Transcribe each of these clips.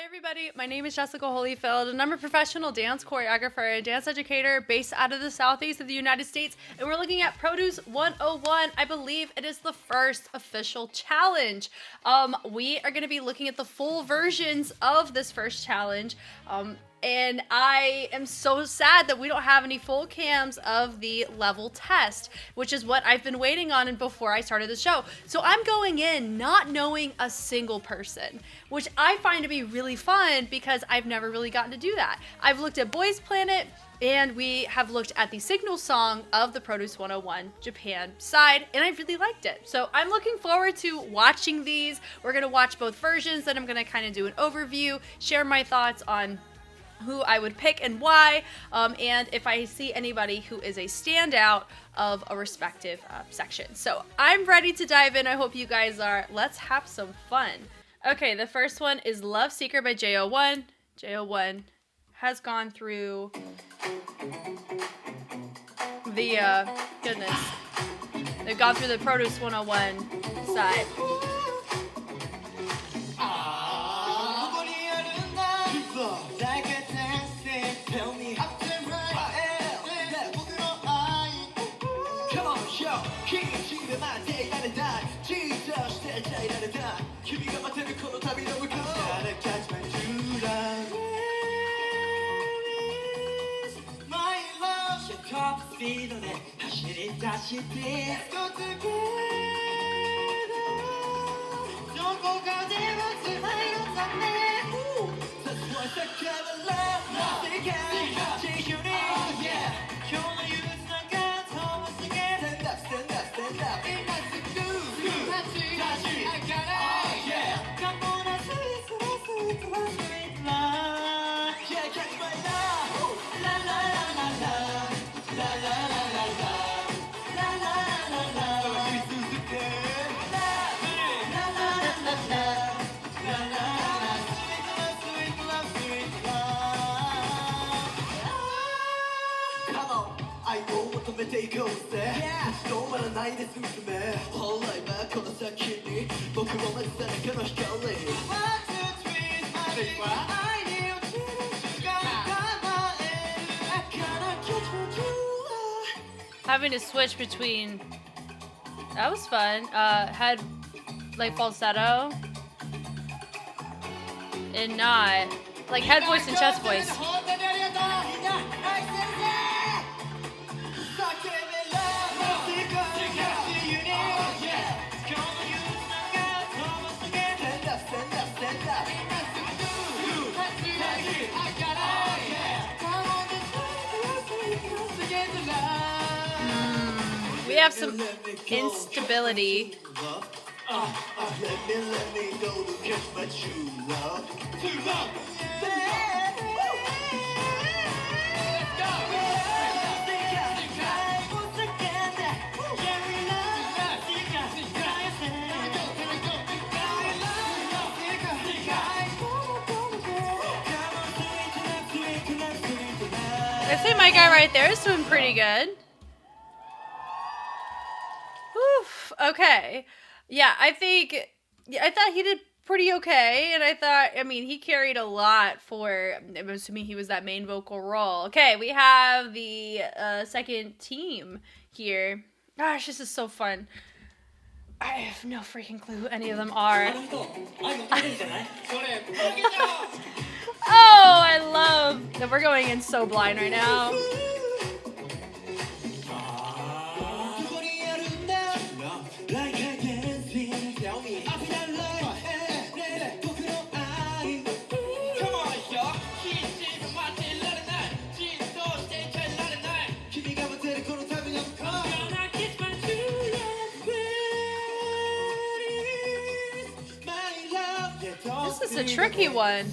Everybody, my name is Jessica Holyfield, and I'm a professional dance choreographer and dance educator based out of the southeast of the United States, and we're looking at Produce 101. I believe it is the first official challenge. We are going to be looking at the full versions of this first challenge, and I am so sad that we don't have any full cams of the level test, which is what I've been waiting on and before I started the show. So I'm going in not knowing a single person, which I find to be really fun because I've never really gotten to do that. I've looked at Boys Planet, and we have looked at the signal song of the Produce 101 Japan side, and I really liked it. So I'm looking forward to watching these. We're going to watch both versions, then I'm going to kind of do an overview, share my thoughts on who I would pick and why, and if I see anybody who is a standout of a respective section. So I'm ready to dive in. I hope you guys are. Let's have some fun. Okay, the first one is Love Seeker by J01. J01 has gone through the, goodness, they've gone through the Produce 101 side. Having to switch between, that was fun, head like falsetto and not, like head voice and chest voice. We have some instability. I say my guy right there is doing pretty good. Oof, okay. Yeah, I thought he did pretty okay, and I thought, I mean, he carried a lot for, I'm assuming he was that main vocal role. Okay, we have the second team here. Gosh, this is so fun. I have no freaking clue who any of them are. Oh, I love that we're going in so blind right now. This is a tricky one.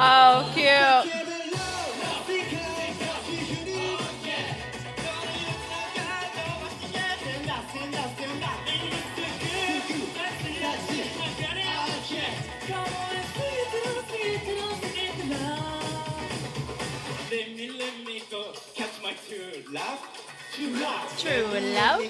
Oh, cute. True love.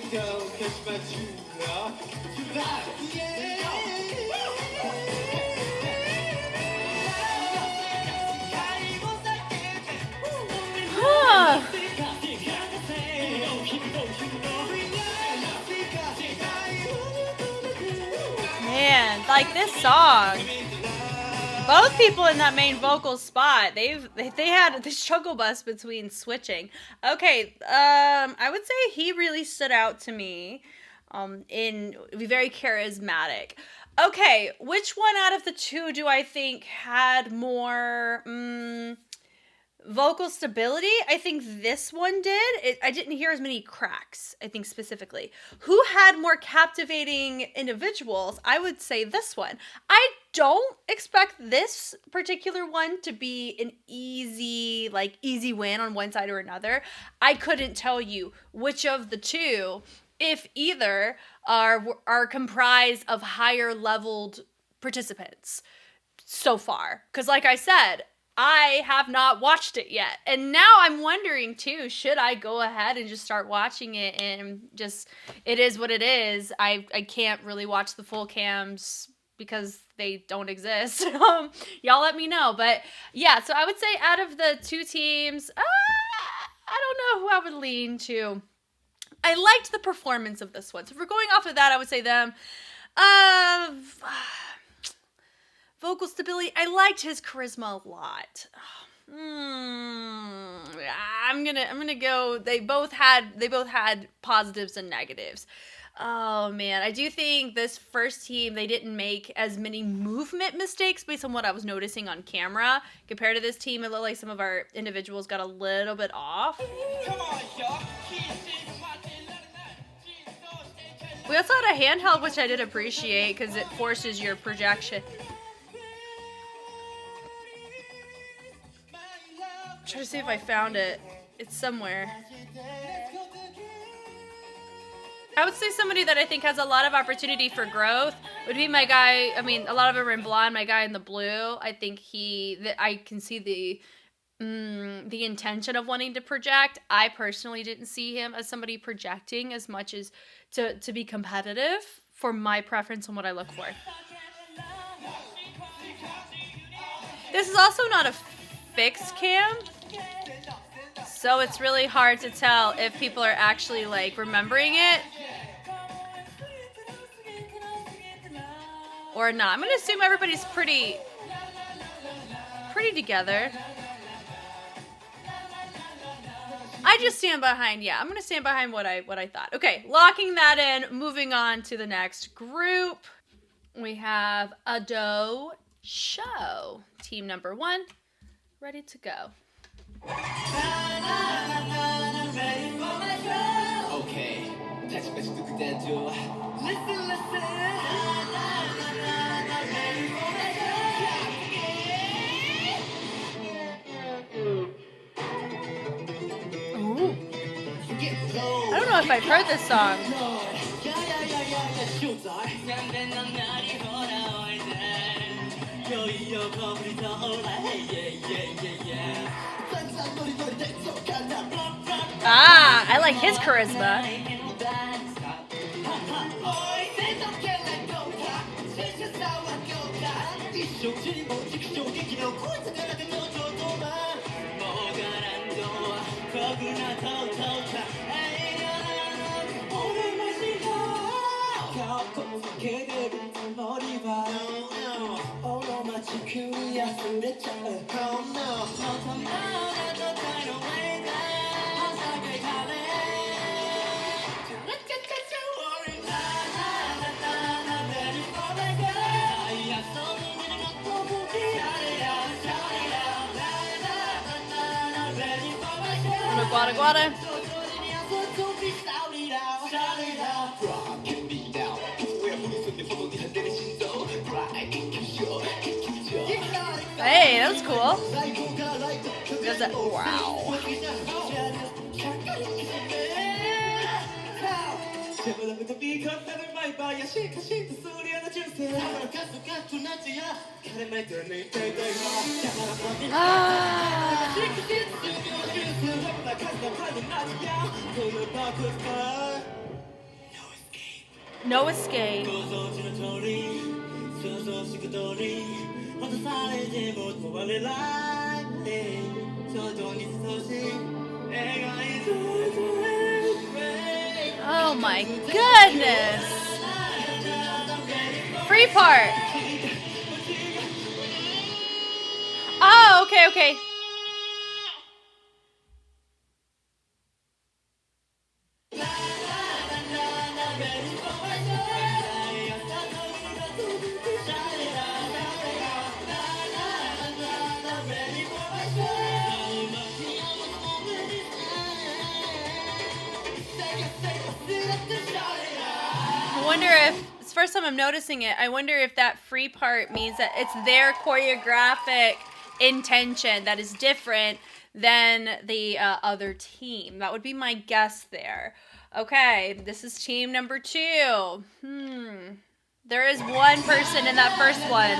Man, like this song. Both people in that main vocal spot, they had the struggle bus between switching. Okay, I would say he really stood out to me. In very charismatic. Okay, which one out of the two do I think had more vocal stability? I think this one did. I didn't hear as many cracks, I think specifically. Who had more captivating individuals? I would say this one. I don't expect this particular one to be an easy win on one side or another. I couldn't tell you which of the two, if either, are comprised of higher leveled participants so far. Because like I said, I have not watched it yet. And now I'm wondering too, should I go ahead and just start watching it and just, it is what it is. I can't really watch the full cams because they don't exist. Y'all let me know. But yeah, so I would say out of the two teams, I don't know who I would lean to. I liked the performance of this one. So if we're going off of that, I would say them. Vocal stability, I liked his charisma a lot. I'm gonna go. They both had positives and negatives. Oh man, I do think this first team, they didn't make as many movement mistakes based on what I was noticing on camera. Compared to this team, it looked like some of our individuals got a little bit off. Come on, y'all. We also had a handheld, which I did appreciate because it forces your projection. Try to see if I found it. It's somewhere. I would say somebody that I think has a lot of opportunity for growth would be my guy. I mean, a lot of them are in blonde. My guy in the blue. I think I can see the intention of wanting to project. I personally didn't see him as somebody projecting as much as to be competitive for my preference and what I look for. This is also not a fixed cam, so it's really hard to tell if people are actually like remembering it or not. I'm gonna assume everybody's pretty together. I just stand behind, I'm gonna stand behind what I thought. Okay, locking that in, moving on to the next group. We have Ado Show, team number 1, ready to go. Okay, listen. I don't know if I've heard this song. I like his charisma. Guada guada. Hey, that was cool. Does that? Wow. No escape. Oh my goodness. Free part. Oh, okay. I wonder if it's the first time I'm noticing it. I wonder if that free part means that it's their choreographic intention that is different than the other team. That would be my guess there. Okay, this is team number 2. There is one person in that first one.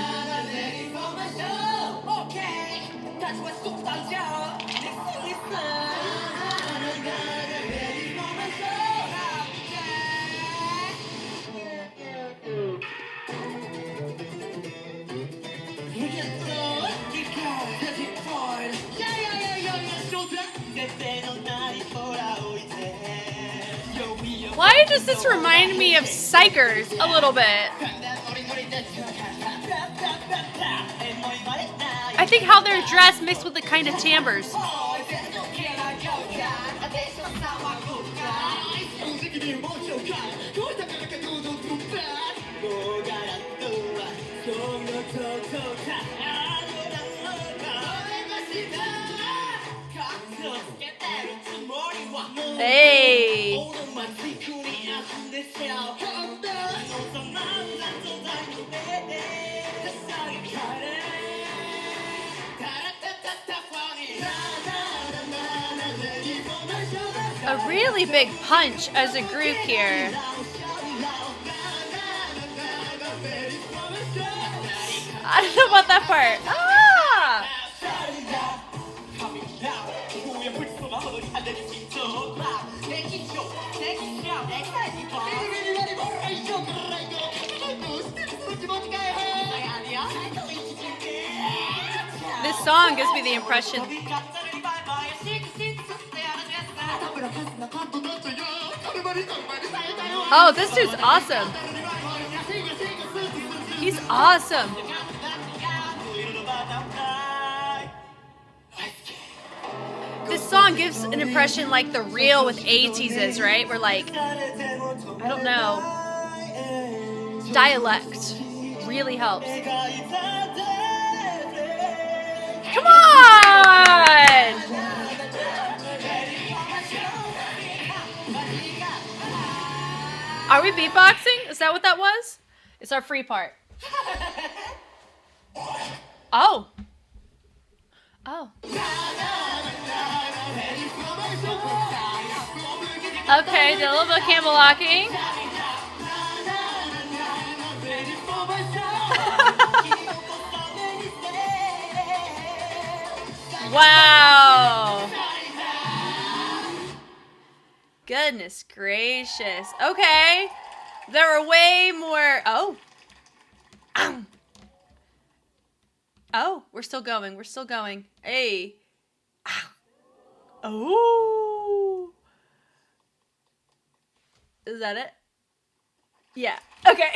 Why does this remind me of Psychers a little bit? I think how they're dressed mixed with the kind of timbres. Hey! A really big punch as a group here. I don't know about that part. Ah! This song gives me the impression. Oh, this dude's awesome. He's awesome. This song gives an impression like the reel with 80s is, right? Where like, I don't know, dialect really helps. Come on! Are we beatboxing? Is that what that was? It's our free part. Oh. Oh. Okay, did a little bit of camel locking. Wow. Goodness gracious. Okay. There are way more. Oh. Ow. Oh, we're still going. We're still going. Hey. Ow. Oh. Is that it? Yeah. Okay.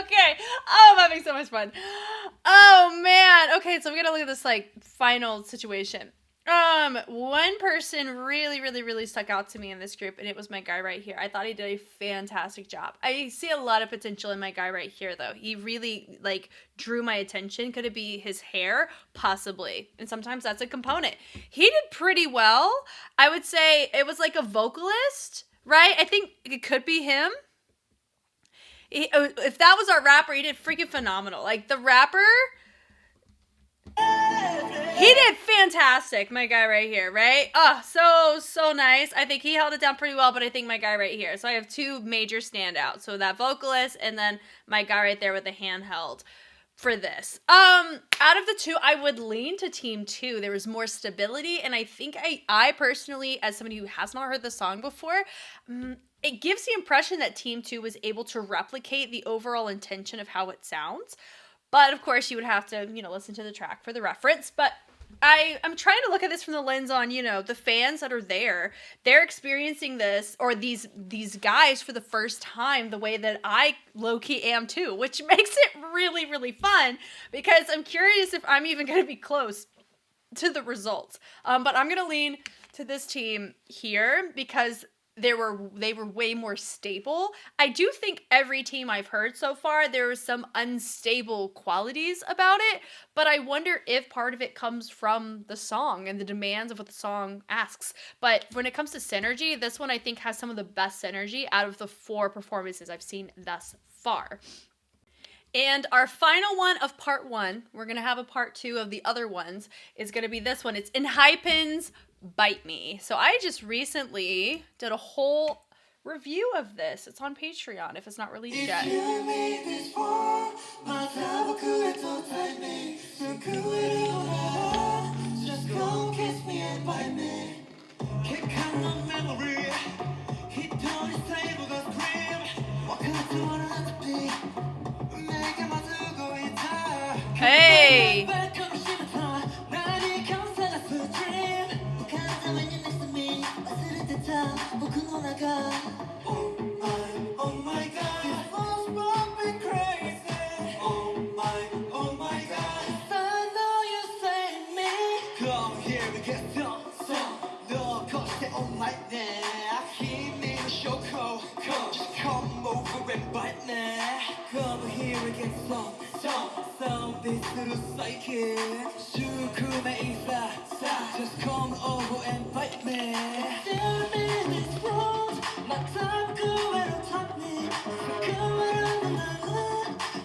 Okay. Oh, I'm having so much fun. Oh, man. Okay, so we gotta look at this, like, final situation. One person really stuck out to me in this group, and it was my guy right here. I thought he did a fantastic job. I see a lot of potential in my guy right here, though. He really, like, drew my attention. Could it be his hair? Possibly. And sometimes that's a component. He did pretty well. I would say it was like a vocalist, right? I think it could be him. If that was our rapper, he did freaking phenomenal. Like, the rapper... He did fantastic, my guy right here, right? Oh, so nice. I think he held it down pretty well, but I think my guy right here. So I have two major standouts. So that vocalist and then my guy right there with the handheld for this. Out of the two, I would lean to team 2. There was more stability, and I think I personally, as somebody who has not heard the song before, it gives the impression that team 2 was able to replicate the overall intention of how it sounds. But, of course, you would have to, listen to the track for the reference. But I'm trying to look at this from the lens on, the fans that are there. They're experiencing this, or these guys for the first time, the way that I low-key am too, which makes it really fun, because I'm curious if I'm even going to be close to the results. But I'm going to lean to this team here, because they were way more stable. I do think every team I've heard so far, there was some unstable qualities about it, but I wonder if part of it comes from the song and the demands of what the song asks. But when it comes to synergy, this one I think has some of the best synergy out of the 4 performances I've seen thus far. And our final one of part 1, we're going to have a part 2 of the other ones, is going to be this one. It's Enhypen's Bite Me. So I just recently did a whole review of this. It's on Patreon if it's not released yet. Hey! Just come over and bite me.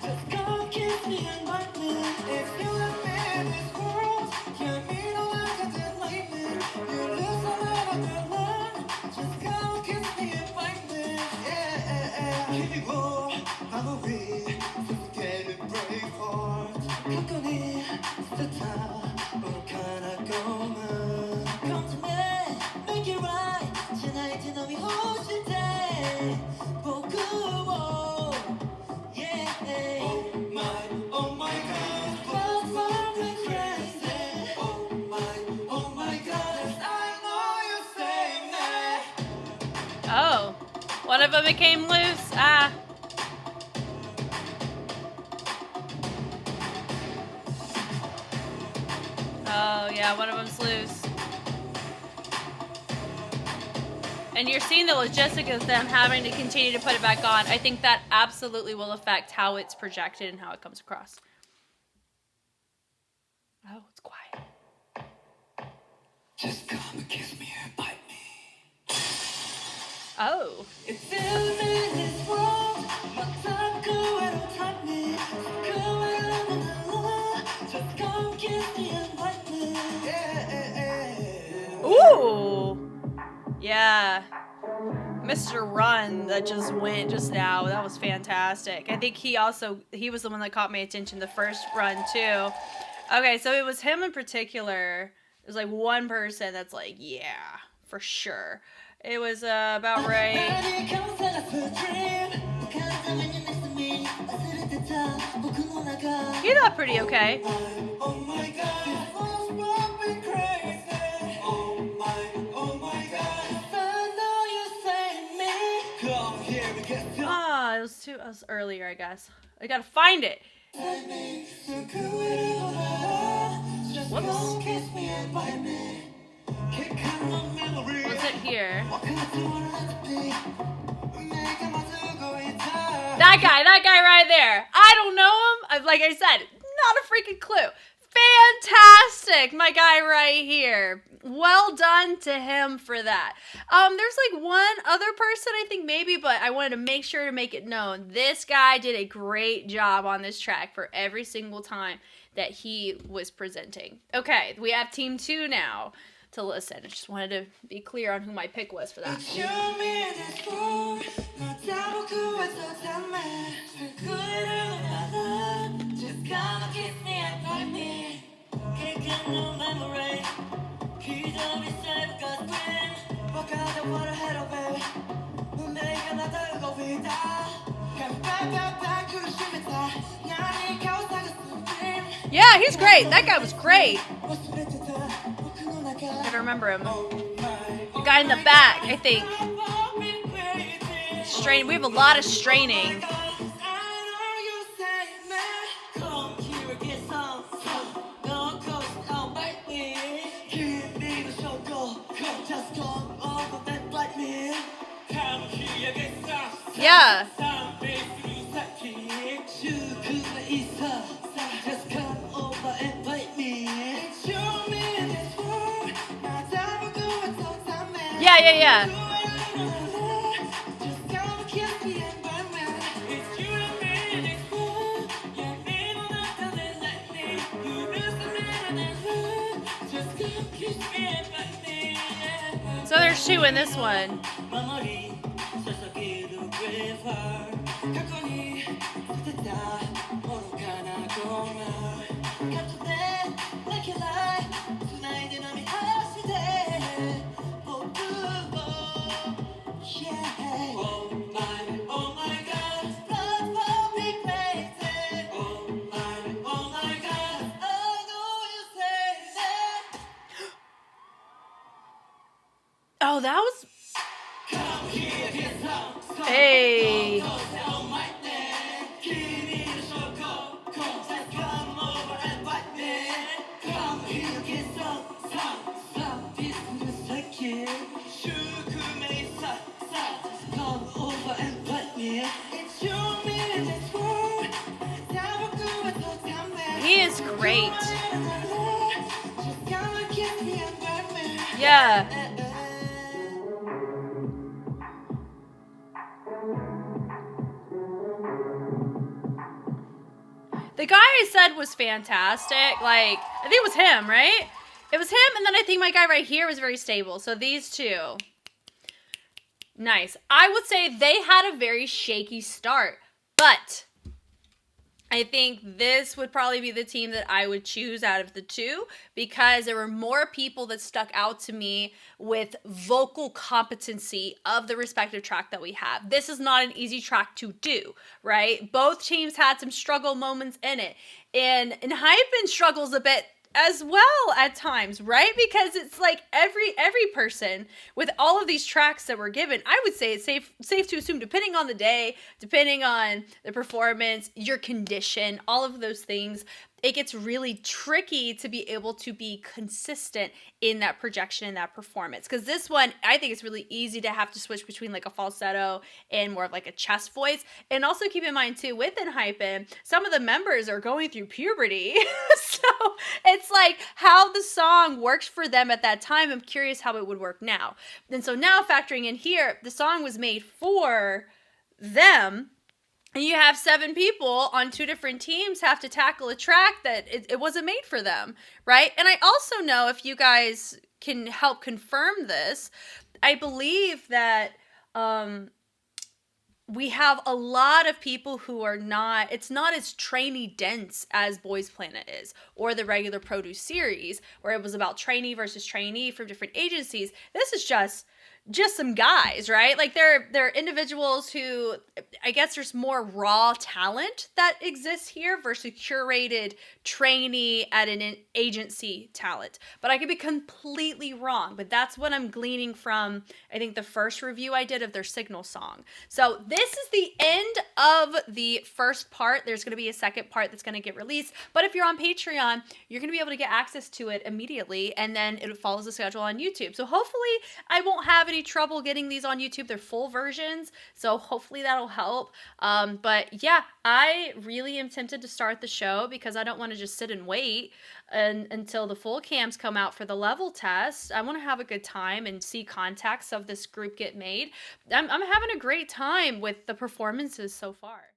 Just come kiss me and bite me. If you let me in this world, you mean all I can do lightning. You lose a lot of your love. Just come kiss me and bite me. Yeah. 그리고 아무리 get a brave heart. 가끔이 스타 오카나 고마. Come to me, make it right. Tonight you know me 호실 때 보고 yeah. Oh my God, what's wrong with crazy? Oh my God, I know you say that. Oh, one of them became loose. Oh, yeah, one of them's loose. And you're seeing the logistics of them having to continue to put it back on. I think that absolutely will affect how it's projected and how it comes across. Oh, it's quiet. Just come and kiss me and bite me. Oh. It's in this world, but I'm cool and type me. Cool and just come kiss me and bite me. Ooh. Yeah. Mr. Run that just went just now. That was fantastic. I think he was the one that caught my attention the first run too. Okay, so it was him in particular. There's like one person that's like, yeah, for sure. It was about right. He thought pretty okay. It was earlier, I guess. I gotta find it. Whoops. that guy right there. I don't know him. Like I said, not a freaking clue. Fantastic, my guy right here. Well done to him for that. There's like one other person I think maybe, but I wanted to make sure to make it known. This guy did a great job on this track for every single time that he was presenting. Okay, we have team 2 now to listen. I just wanted to be clear on who my pick was for that. Yeah, he's great. That guy was great. I don't remember him. The guy in the back, I think. Strain. We have a lot of straining. Yeah. Yeah. So there's 2 in this one. Oh, that was... Hey. He is great. Yeah. The guy I said was fantastic. Like, I think it was him, right? It was him, and then I think my guy right here was very stable. So these 2. Nice. I would say they had a very shaky start, but I think this would probably be the team that I would choose out of the 2 because there were more people that stuck out to me with vocal competency of the respective track that we have. This is not an easy track to do, right? Both teams had some struggle moments in it. And Hypen struggles a bit as well at times, right? Because it's like every person with all of these tracks that we're given, I would say it's safe to assume, depending on the day, depending on the performance, your condition, all of those things, it gets really tricky to be able to be consistent in that projection and that performance. Because this one, I think it's really easy to have to switch between like a falsetto and more of like a chest voice. And also keep in mind too, within Hypen, some of the members are going through puberty. So it's like how the song works for them at that time. I'm curious how it would work now. And so now factoring in here, the song was made for them. And you have 7 people on 2 different teams have to tackle a track that it wasn't made for them, right? And I also know, if you guys can help confirm this, I believe that we have a lot of people who are not, it's not as trainee dense as Boys Planet is, or the regular Produce series, where it was about trainee versus trainee from different agencies. This is just some guys, right? Like they're individuals who, I guess there's more raw talent that exists here versus curated trainee at an agency talent. But I could be completely wrong, but that's what I'm gleaning from, I think, the first review I did of their Signal song. So this is the end of the first part. There's going to be a second part that's going to get released. But if you're on Patreon, you're going to be able to get access to it immediately, and then it follows the schedule on YouTube. So hopefully I won't have any trouble getting these on YouTube. They're full versions, so hopefully that'll help. But yeah, I really am tempted to start the show because I don't want to just sit and wait until the full cams come out for the level test. I want to have a good time and see contacts of this group get made. I'm having a great time with the performances so far.